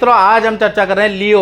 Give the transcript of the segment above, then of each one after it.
मित्रों आज हम चर्चा कर रहे हैं लियो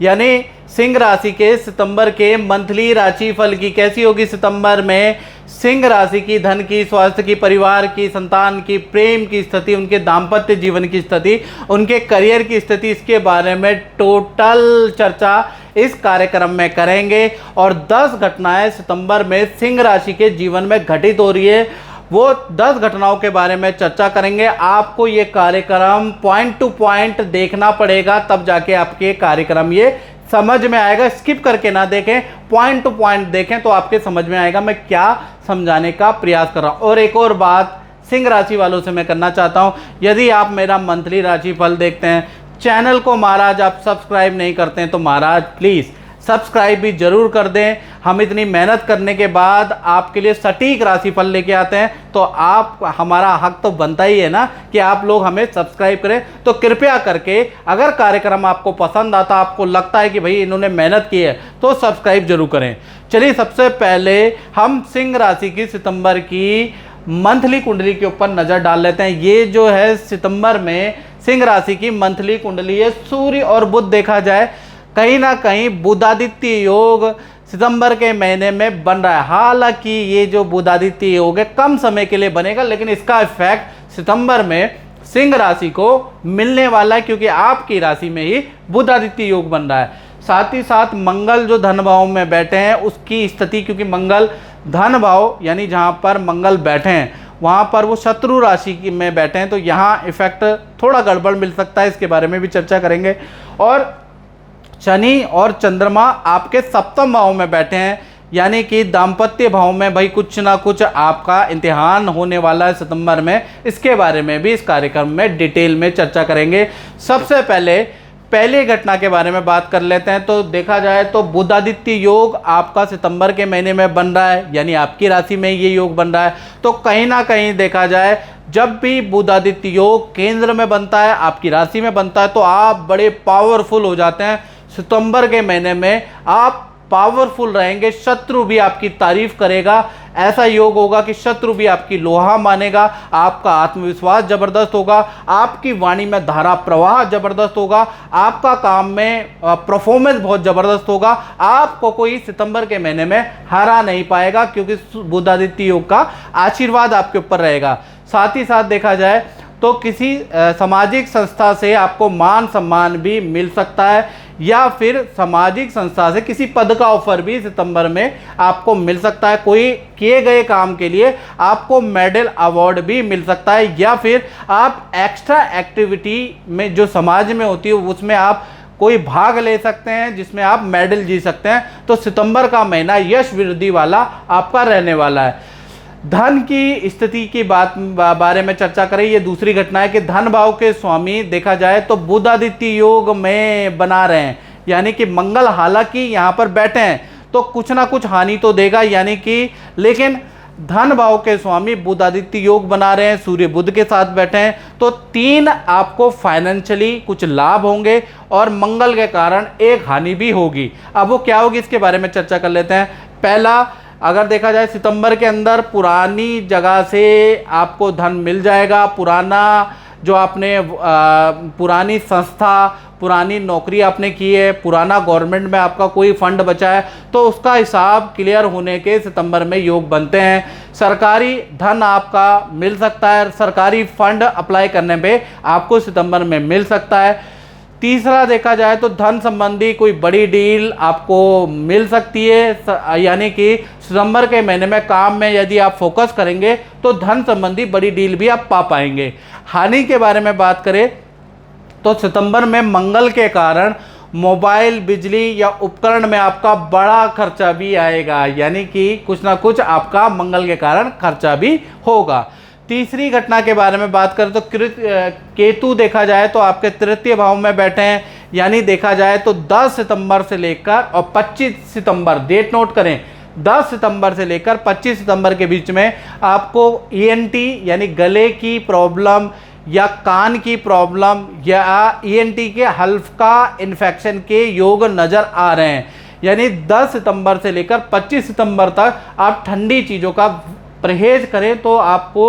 यानी सिंह राशि के सितंबर के मंथली राशि फल की। कैसी होगी सितंबर में सिंह राशि की? धन की, स्वास्थ्य की, परिवार की, संतान की, प्रेम की स्थिति, उनके दाम्पत्य जीवन की स्थिति, उनके करियर की स्थिति, इसके बारे में टोटल चर्चा इस कार्यक्रम में करेंगे। और 10 घटनाएं सितंबर में सिंह राशि के जीवन में घटित हो रही है, वो 10 घटनाओं के बारे में चर्चा करेंगे। आपको ये कार्यक्रम पॉइंट टू पॉइंट देखना पड़ेगा, तब जाके आपके कार्यक्रम ये समझ में आएगा। स्किप करके ना देखें, पॉइंट टू पॉइंट देखें तो आपके समझ में आएगा मैं क्या समझाने का प्रयास कर रहा हूं। और एक और बात सिंह राशि वालों से मैं करना चाहता हूं, यदि आप मेरा मंथली राशि फल देखते हैं, चैनल को महाराज आप सब्सक्राइब नहीं करते हैं तो महाराज प्लीज़ सब्सक्राइब भी जरूर कर दें। हम इतनी मेहनत करने के बाद आपके लिए सटीक राशिफल लेके आते हैं, तो आप हमारा हक तो बनता ही है ना कि आप लोग हमें सब्सक्राइब करें। तो कृपया करके अगर कार्यक्रम आपको पसंद आता, आपको लगता है कि भाई इन्होंने मेहनत की है, तो सब्सक्राइब जरूर करें। चलिए सबसे पहले हम सिंह राशि की सितंबर की मंथली कुंडली के ऊपर नज़र डाल लेते हैं। ये जो है सितंबर में सिंह राशि की मंथली कुंडली है। सूर्य और बुध देखा जाए, कहीं ना कहीं बुधादित्य योग सितंबर के महीने में बन रहा है। हालांकि ये जो बुधादित्य योग है कम समय के लिए बनेगा, लेकिन इसका इफेक्ट सितंबर में सिंह राशि को मिलने वाला है, क्योंकि आपकी राशि में ही बुधादित्य योग बन रहा है। साथ ही साथ मंगल जो धन भाव में बैठे हैं उसकी स्थिति, क्योंकि मंगल धन भाव यानी जहाँ पर मंगल बैठे हैं वहाँ पर वो शत्रु राशि में बैठे हैं, तो यहाँ इफेक्ट थोड़ा गड़बड़ मिल सकता है, इसके बारे में भी चर्चा करेंगे। और शनि और चंद्रमा आपके सप्तम भाव में बैठे हैं, यानी कि दाम्पत्य भाव में भाई कुछ ना कुछ आपका इम्तिहान होने वाला है सितंबर में। इसके बारे में भी इस कार्यक्रम में डिटेल में चर्चा करेंगे। सबसे पहले घटना के बारे में बात कर लेते हैं। तो देखा जाए तो बुधादित्य योग आपका सितंबर के महीने में बन रहा है, यानी आपकी राशि में ये योग बन रहा है। तो कहीं ना कहीं देखा जाए जब भी बुधादित्य योग केंद्र में बनता है, आपकी राशि में बनता है, तो आप बड़े पावरफुल हो जाते हैं। सितंबर के महीने में आप पावरफुल रहेंगे, शत्रु भी आपकी तारीफ करेगा। ऐसा योग होगा कि शत्रु भी आपकी लोहा मानेगा, आपका आत्मविश्वास जबरदस्त होगा, आपकी वाणी में धारा प्रवाह जबरदस्त होगा, आपका काम में परफॉर्मेंस बहुत जबरदस्त होगा। आपको कोई सितंबर के महीने में हरा नहीं पाएगा, क्योंकि बुधादित्य योग का आशीर्वाद आपके ऊपर रहेगा। साथ ही साथ देखा जाए तो किसी सामाजिक संस्था से आपको मान सम्मान भी मिल सकता है, या फिर सामाजिक संस्था से किसी पद का ऑफर भी सितंबर में आपको मिल सकता है। कोई किए गए काम के लिए आपको मेडल अवार्ड भी मिल सकता है, या फिर आप एक्स्ट्रा एक्टिविटी में जो समाज में होती है उसमें आप कोई भाग ले सकते हैं, जिसमें आप मेडल जीत सकते हैं। तो सितंबर का महीना यश वृद्धि वाला आपका रहने वाला है। धन की स्थिति की बारे में चर्चा करें। ये दूसरी घटना है कि धन भाव के स्वामी देखा जाए तो बुधादित्य योग में बना रहे हैं, यानी कि मंगल हालांकि यहाँ पर बैठे हैं तो कुछ ना कुछ हानि तो देगा, यानी कि लेकिन धन भाव के स्वामी बुधादित्य योग बना रहे हैं, सूर्य बुध के साथ बैठे हैं, तो 3 आपको फाइनेंशियली कुछ लाभ होंगे और मंगल के कारण एक हानि भी होगी। अब वो क्या होगी इसके बारे में चर्चा कर लेते हैं। पहला, अगर देखा जाए सितंबर के अंदर पुरानी जगह से आपको धन मिल जाएगा। पुराना जो आपने पुरानी संस्था, पुरानी नौकरी आपने की है, पुराना गवर्नमेंट में आपका कोई फंड बचा है, तो उसका हिसाब क्लियर होने के सितंबर में योग बनते हैं। सरकारी धन आपका मिल सकता है, सरकारी फंड अप्लाई करने पे आपको सितंबर में मिल सकता है। तीसरा देखा जाए तो धन संबंधी कोई बड़ी डील आपको मिल सकती है, यानी कि सितंबर के महीने में काम में यदि आप फोकस करेंगे तो धन संबंधी बड़ी डील भी आप पा पाएंगे। हानि के बारे में बात करें तो सितंबर में मंगल के कारण मोबाइल, बिजली या उपकरण में आपका बड़ा खर्चा भी आएगा, यानी कि कुछ ना कुछ आपका मंगल के कारण खर्चा भी होगा। तीसरी घटना के बारे में बात करें तो केतु देखा जाए तो आपके तृतीय भाव में बैठे हैं, यानी देखा जाए तो 10 सितंबर से लेकर और 25 सितंबर, डेट नोट करें, 10 सितंबर से लेकर 25 सितंबर के बीच में आपको ENT यानी गले की प्रॉब्लम या कान की प्रॉब्लम या ENT के हल्का इन्फेक्शन के योग नज़र आ रहे हैं। यानी 10 सितंबर से लेकर 25 सितंबर तक आप ठंडी चीज़ों का परहेज करें तो आपको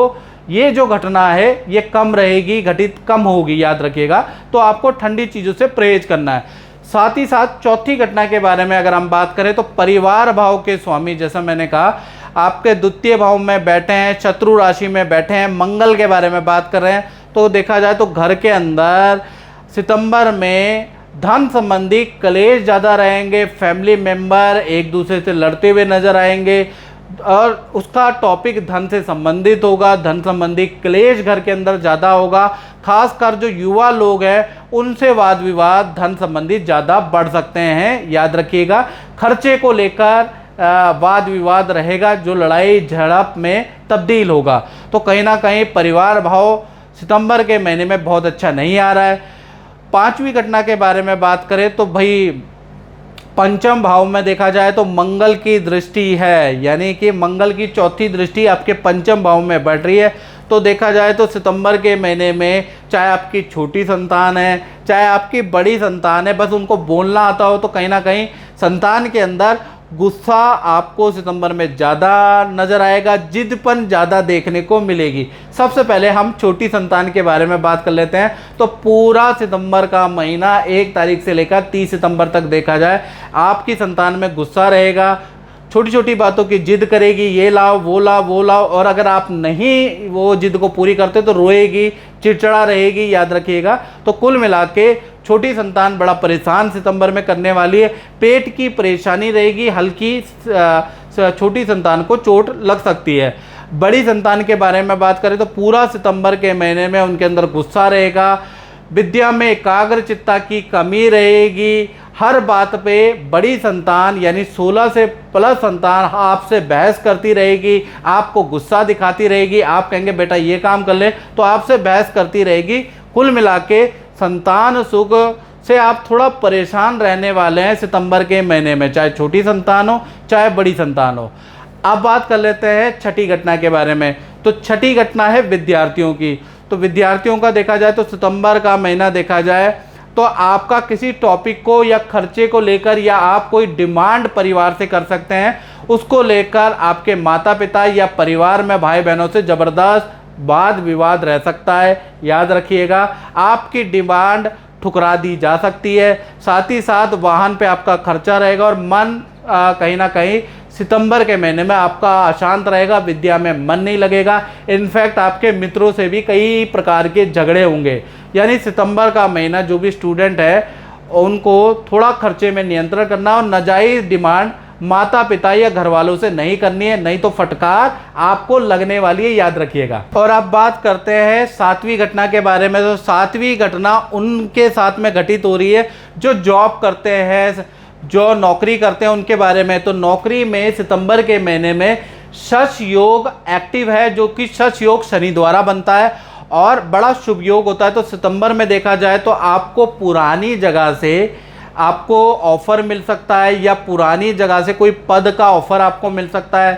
ये जो घटना है ये कम रहेगी, घटित कम होगी, याद रखिएगा। तो आपको ठंडी चीज़ों से परहेज करना है। साथ ही साथ चौथी घटना के बारे में अगर हम बात करें तो परिवार भाव के स्वामी, जैसा मैंने कहा, आपके द्वितीय भाव में बैठे हैं, शत्रु राशि में बैठे हैं, मंगल के बारे में बात कर रहे हैं। तो देखा जाए तो घर के अंदर सितंबर में धन संबंधी क्लेश ज़्यादा रहेंगे, फैमिली मेंबर एक दूसरे से लड़ते हुए नजर आएंगे और उसका टॉपिक धन से संबंधित होगा। धन संबंधी क्लेश घर के अंदर ज़्यादा होगा। खासकर जो युवा लोग हैं उनसे वाद विवाद धन संबंधी ज़्यादा बढ़ सकते हैं, याद रखिएगा। खर्चे को लेकर वाद विवाद रहेगा जो लड़ाई झड़प में तब्दील होगा। तो कहीं ना कहीं परिवार भाव सितंबर के महीने में बहुत अच्छा नहीं आ रहा है। पांचवी घटना के बारे में बात करें तो भाई पंचम भाव में देखा जाए तो मंगल की दृष्टि है, यानी कि मंगल की चौथी दृष्टि आपके पंचम भाव में बढ़ रही है। तो देखा जाए तो सितंबर के महीने में चाहे आपकी छोटी संतान है चाहे आपकी बड़ी संतान है, बस उनको बोलना आता हो तो कहीं ना कहीं संतान के अंदर गुस्सा आपको सितंबर में ज़्यादा नज़र आएगा, जिदपन ज़्यादा देखने को मिलेगी। सबसे पहले हम छोटी संतान के बारे में बात कर लेते हैं। तो पूरा सितंबर का महीना 1 तारीख से लेकर 30 सितंबर तक देखा जाए आपकी संतान में गुस्सा रहेगा, छोटी छोटी बातों की जिद करेगी, ये लाओ वो लाओ वो लाओ, और अगर आप नहीं वो जिद को पूरी करते तो रोएगी, चिड़चिड़ा रहेगी, याद रखिएगा। तो कुल मिला के छोटी संतान बड़ा परेशान सितंबर में करने वाली है। पेट की परेशानी रहेगी, हल्की छोटी संतान को चोट लग सकती है। बड़ी संतान के बारे में बात करें तो पूरा सितंबर के महीने में उनके अंदर गुस्सा रहेगा, विद्या में एकाग्रचित्ता की कमी रहेगी, हर बात पे बड़ी संतान यानी 16 से प्लस संतान आपसे बहस करती रहेगी, आपको गुस्सा दिखाती रहेगी, आप कहेंगे बेटा ये काम कर ले तो आपसे बहस करती रहेगी। कुल मिला के संतान सुख से आप थोड़ा परेशान रहने वाले हैं सितंबर के महीने में, चाहे छोटी संतान हो चाहे बड़ी संतान हो। अब बात कर लेते हैं छठी घटना के बारे में। तो छठी घटना है विद्यार्थियों की। तो विद्यार्थियों का देखा जाए तो सितंबर का महीना देखा जाए तो आपका किसी टॉपिक को या खर्चे को लेकर या आप कोई डिमांड परिवार से कर सकते हैं, उसको लेकर आपके माता पिता या परिवार में भाई बहनों से ज़बरदस्त वाद विवाद रह सकता है, याद रखिएगा। आपकी डिमांड ठुकरा दी जा सकती है। साथ ही साथ वाहन पे आपका खर्चा रहेगा और मन कहीं ना कहीं सितंबर के महीने में आपका अशांत रहेगा, विद्या में मन नहीं लगेगा। इनफैक्ट आपके मित्रों से भी कई प्रकार के झगड़े होंगे। यानी सितंबर का महीना जो भी स्टूडेंट है उनको थोड़ा खर्चे में नियंत्रण करना और नाजायज़ डिमांड माता पिता या घर वालों से नहीं करनी है, नहीं तो फटकार आपको लगने वाली है, याद रखिएगा। और अब बात करते हैं सातवीं घटना के बारे में। तो सातवीं घटना उनके साथ में घटित हो रही है जो जॉब करते हैं, जो नौकरी करते हैं उनके बारे में। तो नौकरी में सितंबर के महीने में शश योग एक्टिव है, जो कि शश योग शनि द्वारा बनता है और बड़ा शुभ योग होता है। तो सितंबर में देखा जाए तो आपको पुरानी जगह से आपको ऑफ़र मिल सकता है या पुरानी जगह से कोई पद का ऑफ़र आपको मिल सकता है।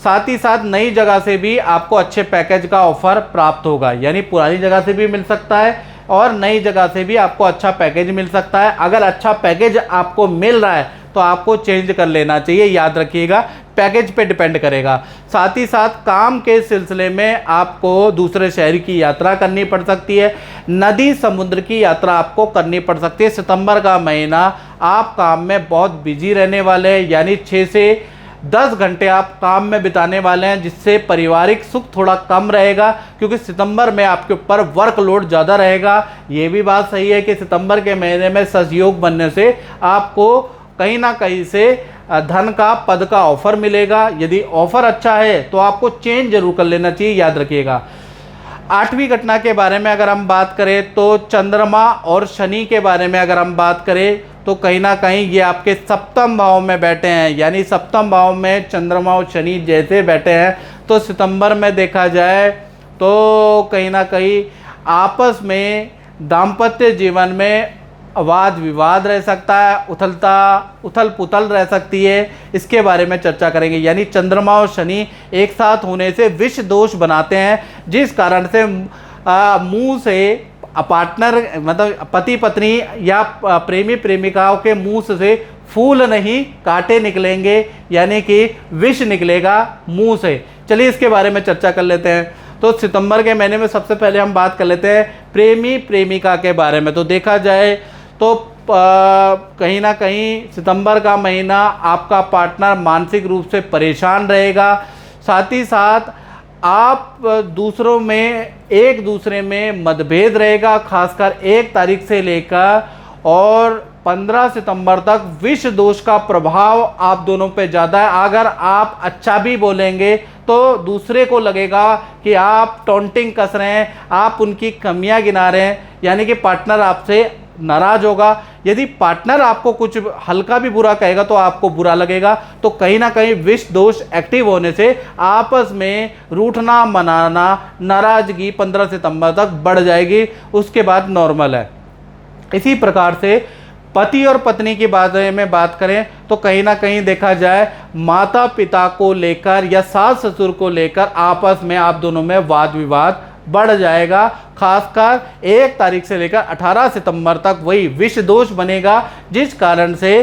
साथ ही साथ नई जगह से भी आपको अच्छे पैकेज का ऑफ़र प्राप्त होगा, यानी पुरानी जगह से भी मिल सकता है और नई जगह से भी आपको अच्छा पैकेज मिल सकता है। अगर अच्छा पैकेज आपको मिल रहा है तो आपको चेंज कर लेना चाहिए, याद रखिएगा, पैकेज पे डिपेंड करेगा। साथ ही साथ काम के सिलसिले में आपको दूसरे शहर की यात्रा करनी पड़ सकती है, नदी समुद्र की यात्रा आपको करनी पड़ सकती है। सितंबर का महीना आप काम में बहुत बिजी रहने वाले हैं, यानी 6 से 10 घंटे आप काम में बिताने वाले हैं, जिससे पारिवारिक सुख थोड़ा कम रहेगा, क्योंकि सितंबर में आपके ऊपर वर्कलोड ज़्यादा रहेगा। ये भी बात सही है कि सितंबर के महीने में सहयोग बनने से आपको कहीं ना कहीं से धन का पद का ऑफ़र मिलेगा। यदि ऑफ़र अच्छा है तो आपको चेंज जरूर कर लेना चाहिए, याद रखिएगा। आठवीं घटना के बारे में अगर हम बात करें तो चंद्रमा और शनि के बारे में अगर हम बात करें तो कहीं ना कहीं ये आपके सप्तम भाव में बैठे हैं, यानी सप्तम भाव में चंद्रमा और शनि जैसे बैठे हैं। तो सितंबर में देखा जाए तो कहीं ना कहीं आपस में दाम्पत्य जीवन में वाद विवाद रह सकता है, उथल पुथल रह सकती है, इसके बारे में चर्चा करेंगे। यानी चंद्रमा और शनि एक साथ होने से विष दोष बनाते हैं, जिस कारण से मुंह से पार्टनर मतलब पति पत्नी या प्रेमी प्रेमिकाओं के मुंह से फूल नहीं कांटे निकलेंगे, यानी कि विष निकलेगा मुंह से। चलिए इसके बारे में चर्चा कर लेते हैं। तो सितंबर के महीने में सबसे पहले हम बात कर लेते हैं प्रेमी प्रेमिका के बारे में। तो देखा जाए तो कहीं ना कहीं सितंबर का महीना आपका पार्टनर मानसिक रूप से परेशान रहेगा। साथ ही साथ आप दूसरों में एक दूसरे में मतभेद रहेगा, खासकर 1 तारीख से लेकर और 15 सितंबर तक विष दोष का प्रभाव आप दोनों पे ज़्यादा है। अगर आप अच्छा भी बोलेंगे तो दूसरे को लगेगा कि आप टॉन्टिंग कस रहे हैं, आप उनकी कमियां गिना रहे हैं, यानी कि पार्टनर आपसे नाराज होगा। यदि पार्टनर आपको कुछ हल्का भी बुरा कहेगा तो आपको बुरा लगेगा। तो कहीं ना कहीं विष दोष एक्टिव होने से आपस में रूठना मनाना नाराजगी 15 सितंबर तक बढ़ जाएगी, उसके बाद नॉर्मल है। इसी प्रकार से पति और पत्नी के बारे में बात करें तो कहीं ना कहीं देखा जाए माता पिता को लेकर या सास ससुर को लेकर आपस में आप दोनों में वाद विवाद बढ़ जाएगा। खासकर 1 तारीख से लेकर 18 सितंबर तक वही विष दोष बनेगा, जिस कारण से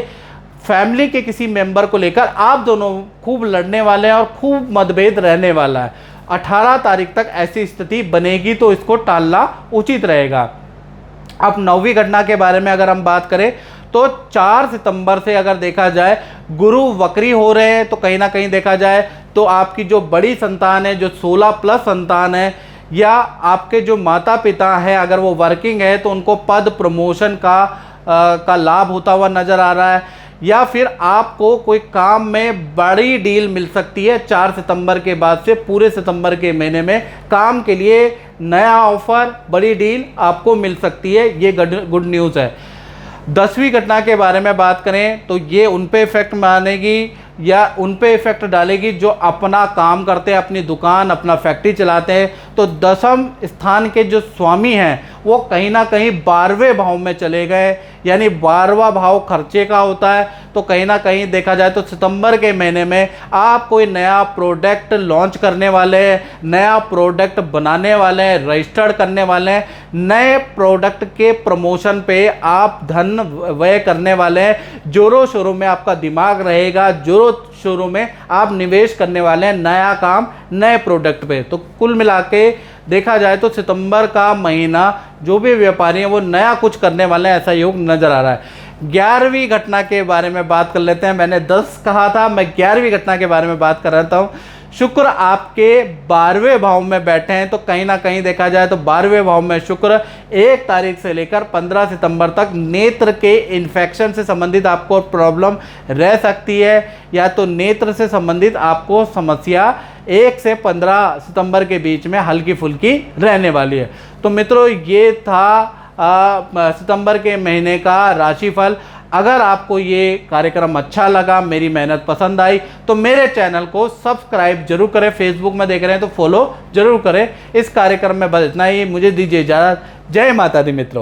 फैमिली के किसी मेंबर को लेकर आप दोनों खूब लड़ने वाले हैं और खूब मतभेद रहने वाला है। 18 तारीख तक ऐसी स्थिति बनेगी तो इसको टालना उचित रहेगा। अब 9वीं घटना के बारे में अगर हम बात करें तो 4 सितंबर से अगर देखा जाए गुरु वक्री हो रहे हैं, तो कहीं ना कहीं देखा जाए तो आपकी जो बड़ी संतान है, जो 16+ संतान है, या आपके जो माता पिता हैं अगर वो वर्किंग है तो उनको पद प्रमोशन का लाभ होता हुआ नज़र आ रहा है, या फिर आपको कोई काम में बड़ी डील मिल सकती है। 4 सितंबर के बाद से पूरे सितंबर के महीने में काम के लिए नया ऑफर, बड़ी डील आपको मिल सकती है, ये गुड न्यूज़ है। 10वीं घटना के बारे में बात करें तो ये उन पे इफेक्ट मानेगी या उन पे इफेक्ट डालेगी जो अपना काम करते हैं, अपनी दुकान अपना फैक्ट्री चलाते हैं। तो 10वें स्थान के जो स्वामी हैं वो कहीं ना कहीं 12वें भाव में चले गए, यानी 12वां भाव खर्चे का होता है। तो कहीं ना कहीं देखा जाए तो सितंबर के महीने में आप कोई नया प्रोडक्ट लॉन्च करने वाले हैं, नया प्रोडक्ट बनाने वाले हैं, रजिस्टर्ड करने वाले हैं, नए प्रोडक्ट के प्रमोशन पे आप धन व्यय करने वाले हैं। जोरों शोरों में आपका दिमाग रहेगा, जोरों शोरों में आप निवेश करने वाले हैं नया काम नए प्रोडक्ट पे। तो कुल मिला के देखा जाए तो सितंबर का महीना जो भी व्यापारी हैं वो नया कुछ करने वाले हैं, ऐसा योग नज़र आ रहा है। 11वीं घटना के बारे में बात कर लेते हैं। मैंने 10 कहा था, मैं 11वीं घटना के बारे में बात कर रहा हूँ। शुक्र आपके 12वें भाव में बैठे हैं, तो कहीं ना कहीं देखा जाए तो 12वें भाव में शुक्र 1 तारीख से लेकर 15 सितंबर तक नेत्र के इन्फेक्शन से संबंधित आपको प्रॉब्लम रह सकती है, या तो नेत्र से संबंधित आपको समस्या 1 से 15 सितंबर के बीच में हल्की फुल्की रहने वाली है। तो मित्रों ये था सितंबर के महीने का राशिफल। अगर आपको ये कार्यक्रम अच्छा लगा, मेरी मेहनत पसंद आई, तो मेरे चैनल को सब्सक्राइब जरूर करें। फेसबुक में देख रहे हैं तो फॉलो जरूर करें। इस कार्यक्रम में बस इतना ही, मुझे दीजिए इजाज़त। जय माता दी मित्रों।